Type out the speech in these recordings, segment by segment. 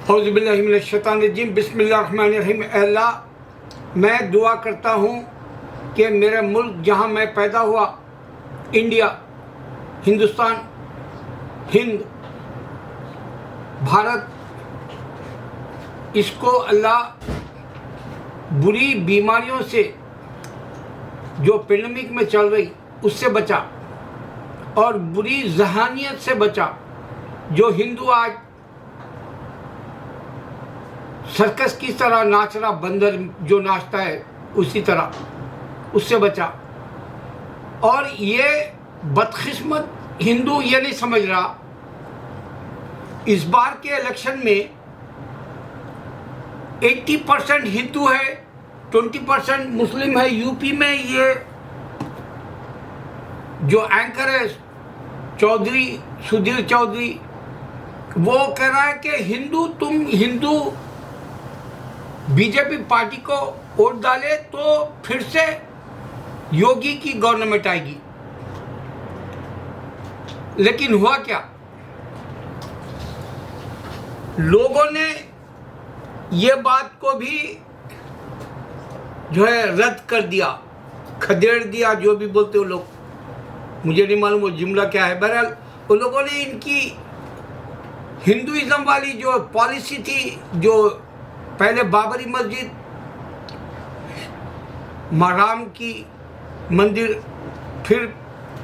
औज़ुबिल्लाहिमिनश्शैतानिर्रजीम बिस्मिल्लाहिर्रहमानिर्रहीम। अल्लाह, मैं दुआ करता हूँ कि मेरे मुल्क जहाँ मैं पैदा हुआ, इंडिया, हिंदुस्तान, हिंद, भारत, इसको अल्लाह बुरी बीमारियों से जो पेंडेमिक में चल रही उससे बचा, और बुरी जहानियत से बचा। जो हिंदू आज सर्कस की तरह नाच रहा, बंदर जो नाचता है उसी तरह, उससे बचा। और ये बदकिस्मत हिंदू ये नहीं समझ रहा, इस बार के इलेक्शन में 80% हिंदू है, 20% मुस्लिम है। यूपी में ये जो एंकर है चौधरी, सुधीर चौधरी, वो कह रहा है कि तुम हिंदू बीजेपी पार्टी को वोट डाले तो फिर से योगी की गवर्नमेंट आएगी। लेकिन हुआ क्या, लोगों ने ये बात को भी जो है रद्द कर दिया, खदेड़ दिया, जो भी बोलते हो लोग, मुझे नहीं मालूम वो जुमला क्या है। बहरहाल उन लोगों ने इनकी हिंदुइज्म वाली जो पॉलिसी थी, जो पहले बाबरी मस्जिद, राम की मंदिर, फिर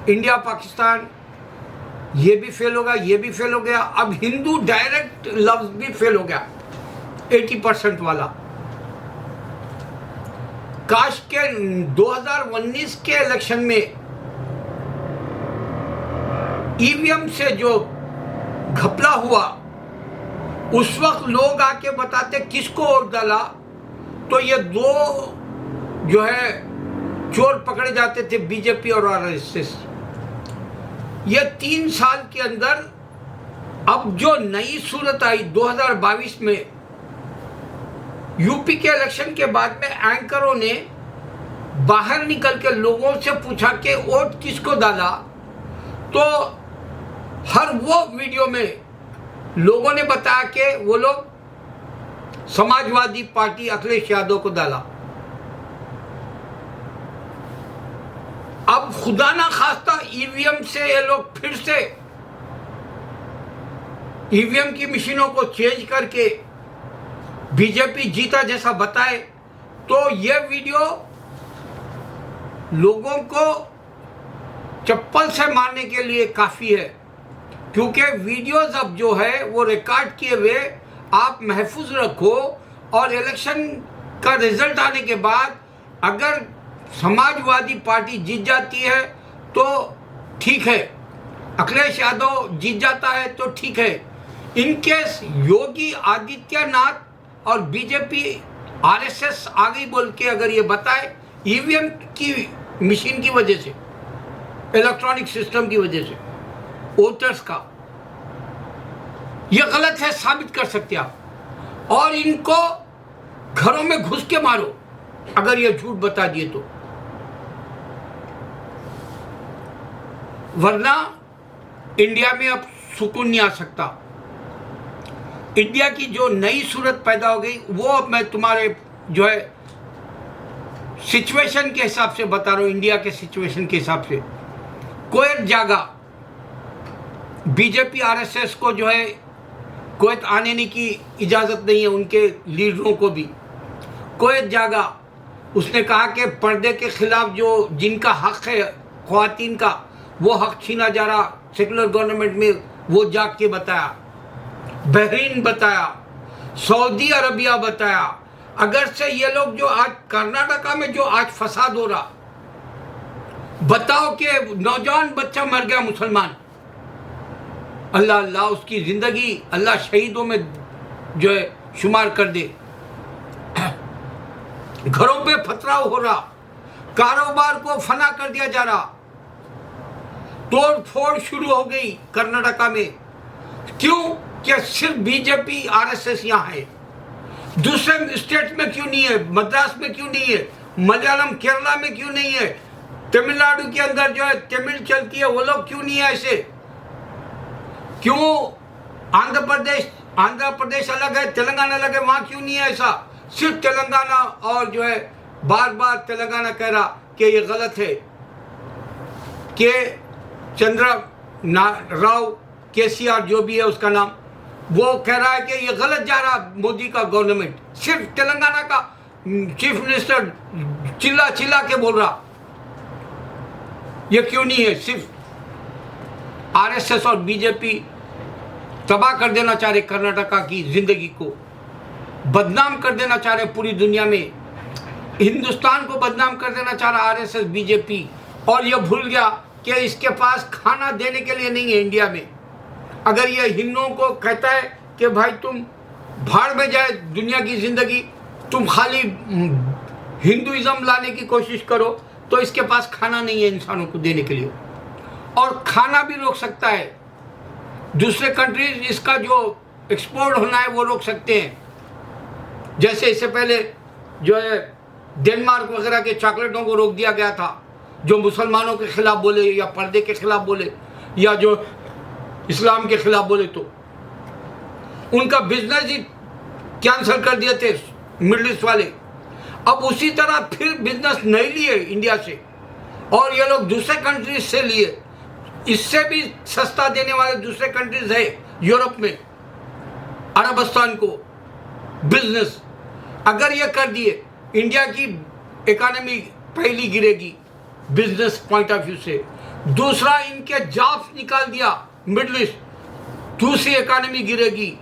इंडिया पाकिस्तान, ये भी फेल हो गया, ये भी फेल हो गया। अब हिंदू डायरेक्ट लफ्ज भी फेल हो गया, 80% वाला। काश के 2019 के इलेक्शन में ईवीएम से जो घपला हुआ, उस वक्त लोग आके बताते किसको वोट डाला, तो ये दो जो है चोर पकड़े जाते थे, बीजेपी और आरएसएस। ये 3 साल के अंदर अब जो नई सूरत आई 2022 में, यूपी के इलेक्शन के बाद में एंकरों ने बाहर निकल के लोगों से पूछा कि वोट किसको डाला, तो हर वो वीडियो में लोगों ने बताया कि वो लोग समाजवादी पार्टी अखिलेश यादव को डाला। अब खुदा ना खास्ता ईवीएम से ये लोग फिर से ईवीएम की मशीनों को चेंज करके बीजेपी जीता जैसा बताए, तो ये वीडियो लोगों को चप्पल से मारने के लिए काफी है। क्योंकि वीडियोस अब जो है वो रिकॉर्ड किए हुए आप महफूज रखो, और इलेक्शन का रिजल्ट आने के बाद अगर समाजवादी पार्टी जीत जाती है तो ठीक है, अखिलेश यादव जीत जाता है तो ठीक है। इनकेस योगी आदित्यनाथ और बीजेपी आरएसएस आ गई बोल के अगर ये बताए ईवीएम की मशीन की वजह से, इलेक्ट्रॉनिक सिस्टम की वजह से, वोटर्स का, यह गलत है साबित कर सकते आप, और इनको घरों में घुस के मारो अगर ये झूठ बता दिए तो। वरना इंडिया में अब सुकून नहीं आ सकता। इंडिया की जो नई सूरत पैदा हो गई, वो अब मैं तुम्हारे जो है सिचुएशन के हिसाब से बता रहा हूं, इंडिया के सिचुएशन के हिसाब से। कुवैत जागा, बीजेपी आरएसएस को जो है कुवैत आने की इजाज़त नहीं है, उनके लीडरों को भी। कुवैत जागा, उसने कहा कि पर्दे के खिलाफ जो जिनका हक है ख्वातीन का, वो हक छीना जा रहा सेकुलर गवर्नमेंट में, वो जाग के बताया। बहरीन बताया, सऊदी अरबिया बताया। अगर से ये लोग जो आज कर्नाटका में जो आज फसाद हो रहा, बताओ कि नौजवान बच्चा मर गया मुसलमान, अल्लाह अल्लाह उसकी जिंदगी अल्लाह शहीदों में जो है शुमार कर दे। घरों पे पथराव हो रहा, कारोबार को फना कर दिया जा रहा, तोड़ फोड़ शुरू हो गई कर्नाटका में। क्यों? क्या सिर्फ बीजेपी आरएसएस यहाँ है? दूसरे स्टेट में क्यों नहीं है? मद्रास में क्यों नहीं है? मलयालम केरला में क्यों नहीं है? तमिलनाडु के अंदर जो है तमिल चलती है, वो लोग क्यों नहीं है ऐसे? क्यों आंध्र प्रदेश आंध्र प्रदेश अलग है, तेलंगाना अलग है, वहां क्यों नहीं है ऐसा? सिर्फ तेलंगाना और जो है बार बार तेलंगाना कह रहा कि ये गलत है, कि राव केसीआर जो भी है उसका नाम, वो कह रहा है कि ये गलत जा रहा मोदी का गवर्नमेंट। सिर्फ तेलंगाना का चीफ मिनिस्टर चिल्ला चिल्ला के बोल रहा, ये क्यों नहीं है? सिर्फ आरएसएस और बीजेपी तबाह कर देना चाह रहे कर्नाटका की जिंदगी को, बदनाम कर देना चाह रहे पूरी दुनिया में, हिंदुस्तान को बदनाम कर देना चाह रहा आरएसएस बीजेपी। और ये भूल गया कि इसके पास खाना देने के लिए नहीं है इंडिया में। अगर ये हिंदुओं को कहता है कि भाई तुम भाड़ में जाए दुनिया की जिंदगी, तुम खाली हिंदुइज्म लाने की कोशिश करो, तो इसके पास खाना नहीं है इंसानों को देने के लिए, और खाना भी रोक सकता है। दूसरे कंट्रीज इसका जो एक्सपोर्ट होना है वो रोक सकते हैं। जैसे इससे पहले जो है डेनमार्क वगैरह के चॉकलेटों को रोक दिया गया था, जो मुसलमानों के खिलाफ बोले या पर्दे के खिलाफ बोले या जो इस्लाम के खिलाफ बोले, तो उनका बिजनेस ही कैंसिल कर दिए थे मिडिल ईस्ट वाले। अब उसी तरह फिर बिजनेस नहीं लिए इंडिया से, और ये लोग दूसरे कंट्रीज से लिए। इससे भी सस्ता देने वाले दूसरे कंट्रीज है यूरोप में, अरबस्तान को बिजनेस। अगर ये कर दिए, इंडिया की इकोनॉमी पहली गिरेगी बिजनेस पॉइंट ऑफ व्यू से। दूसरा, इनके जॉब्स निकाल दिया मिडिल ईस्ट, दूसरी इकोनॉमी गिरेगी।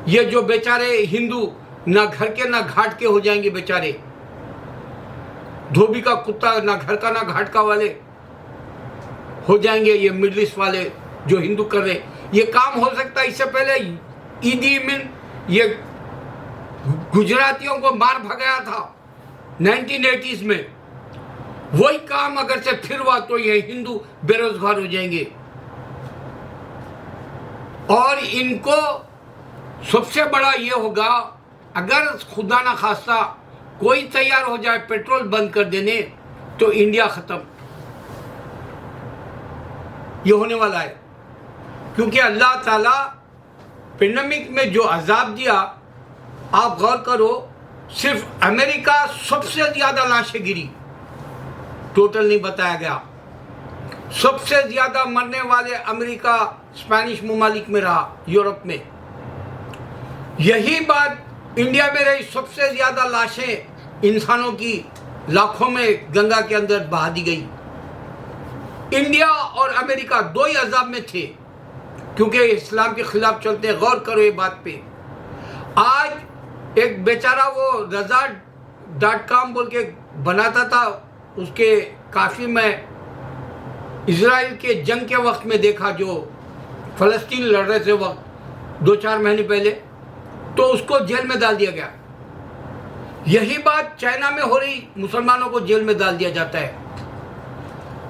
ये जो बेचारे हिंदू ना घर के ना घाट के हो जाएंगे बेचारे, धोबी का कुत्ता ना घर का ना घाट का वाले हो जाएंगे ये मिडिल ईस्ट वाले जो हिंदू कर रहे। ये काम हो सकता है। इससे पहले ईदी अमीन ये गुजरातियों को मार भगाया था 1980s में, वही काम अगर से फिर हुआ तो ये हिंदू बेरोजगार हो जाएंगे। और इनको सबसे बड़ा ये होगा, अगर खुदा ना खास्ता कोई तैयार हो जाए पेट्रोल बंद कर देने, तो इंडिया खत्म। ये होने वाला है, क्योंकि अल्लाह ताला पेंडेमिक में जो अजाब दिया, आप गौर करो, सिर्फ अमेरिका सबसे ज्यादा लाशें गिरी, टोटल नहीं बताया गया। सबसे ज्यादा मरने वाले अमेरिका स्पेनिश ममालिक में रहा, यूरोप में। यही बात इंडिया में रही, सबसे ज्यादा लाशें इंसानों की लाखों में गंगा के अंदर बहा दी गई। इंडिया और अमेरिका दो ही अजाब में थे, क्योंकि इस्लाम के खिलाफ चलते हैं। गौर करो ये बात पे। आज एक बेचारा वो रजा.com बोल के बनाता था, उसके काफी मैं इजराइल के जंग के वक्त में देखा, जो फलस्तीन लड़ रहे थे वक्त 2-4 महीने पहले, तो उसको जेल में डाल दिया गया। यही बात चाइना में हो रही, मुसलमानों को जेल में डाल दिया जाता है।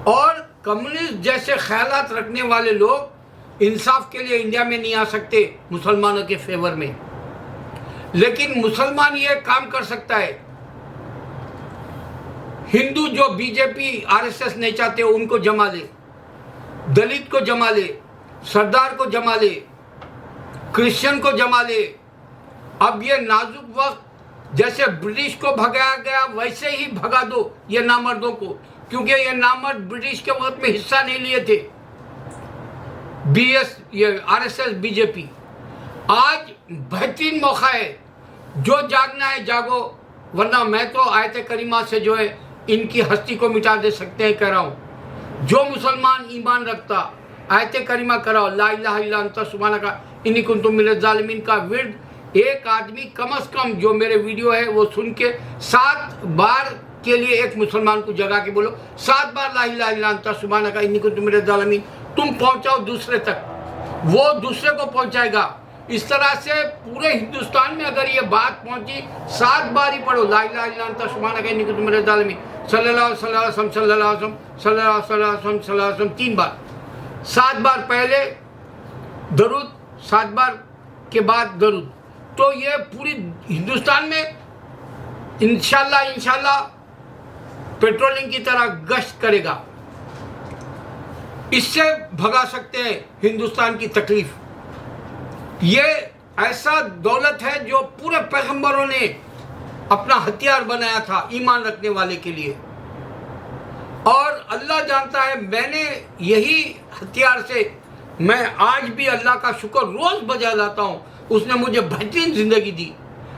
और कम्युनिस्ट जैसे ख्यालात रखने वाले लोग इंसाफ के लिए इंडिया में नहीं आ सकते मुसलमानों के फेवर में, लेकिन मुसलमान ये काम कर सकता है। हिंदू जो बीजेपी आरएसएस नहीं चाहते उनको जमा ले, दलित को जमा ले, सरदार को जमा ले, क्रिश्चियन को जमा ले। अब ये नाजुक वक्त जैसे ब्रिटिश को भगाया गया वैसे ही भगा दो ये नामर्दों को, क्योंकि ये नामर्द ब्रिटिश के वक्त में हिस्सा नहीं लिए थे। बीएस ये आरएसएस बीजेपी, आज बेहतरीन मौका है, जो जागना है जागो, वरना मैं तो आयत करीमा से जो है इनकी हस्ती को मिटा दे सकते हैं, कह रहा हूँ। जो मुसलमान ईमान रखता, आयत करीमा कराओ, ला इलाहा इल्ला अंता सुब्हानका इन्नी कुन्तु मिनज़ ज़ालिमीन का विर्द एक आदमी कम से कम जो मेरे वीडियो है वो सुन के 7 बार के लिए एक मुसलमान को जगा के बोलो, 7 बार ला इलाहा इल्ला अंता सुब्हानका इन्नी कुन्तु मिनज़ ज़ालिमीन। तुम पहुंचाओ दूसरे तक, वो दूसरे को पहुंचाएगा। इस तरह से पूरे हिंदुस्तान में अगर ये बात पहुंची, 7 बार ही पढ़ो, ला इलाहा इल्ला अंता सुब्हानका इन्नी कुन्तु मिनज़ ज़ालिमीन, सल्लल्लाहु अलैहि वसल्लम सल्लल्लाहु अलैहि वसल्लम सल्लल्लाहु अलैहि वसल्लम 3 बार, 7 बार पहले दरूद, 7 बार के बाद दरूद। तो ये पूरी हिंदुस्तान में इंशाल्लाह पेट्रोलिंग की तरह गश्त करेगा। इससे भगा सकते हैं हिंदुस्तान की तकलीफ। ये ऐसा दौलत है जो पूरे पैगंबरों ने अपना हथियार बनाया था ईमान रखने वाले के लिए। और अल्लाह जानता है, मैंने यही हथियार से मैं आज भी अल्लाह का शुक्र रोज बजा लाता हूँ। उसने मुझे बेहतरीन जिंदगी दी,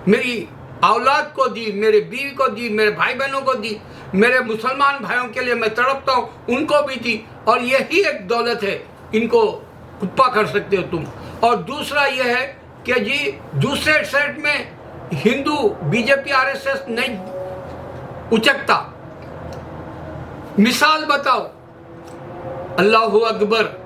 मेरी औलाद को दी, मेरे बीवी को दी, मेरे भाई बहनों को दी, मेरे मुसलमान भाइयों के लिए मैं तड़पता हूँ, उनको भी दी। और यही एक दौलत है, इनको कुप्पा कर सकते हो तुम। और दूसरा यह है कि जी दूसरे साइड में हिंदू बीजेपी आरएसएस नहीं उचकता। मिसाल बताओ, अल्लाहु अकबर।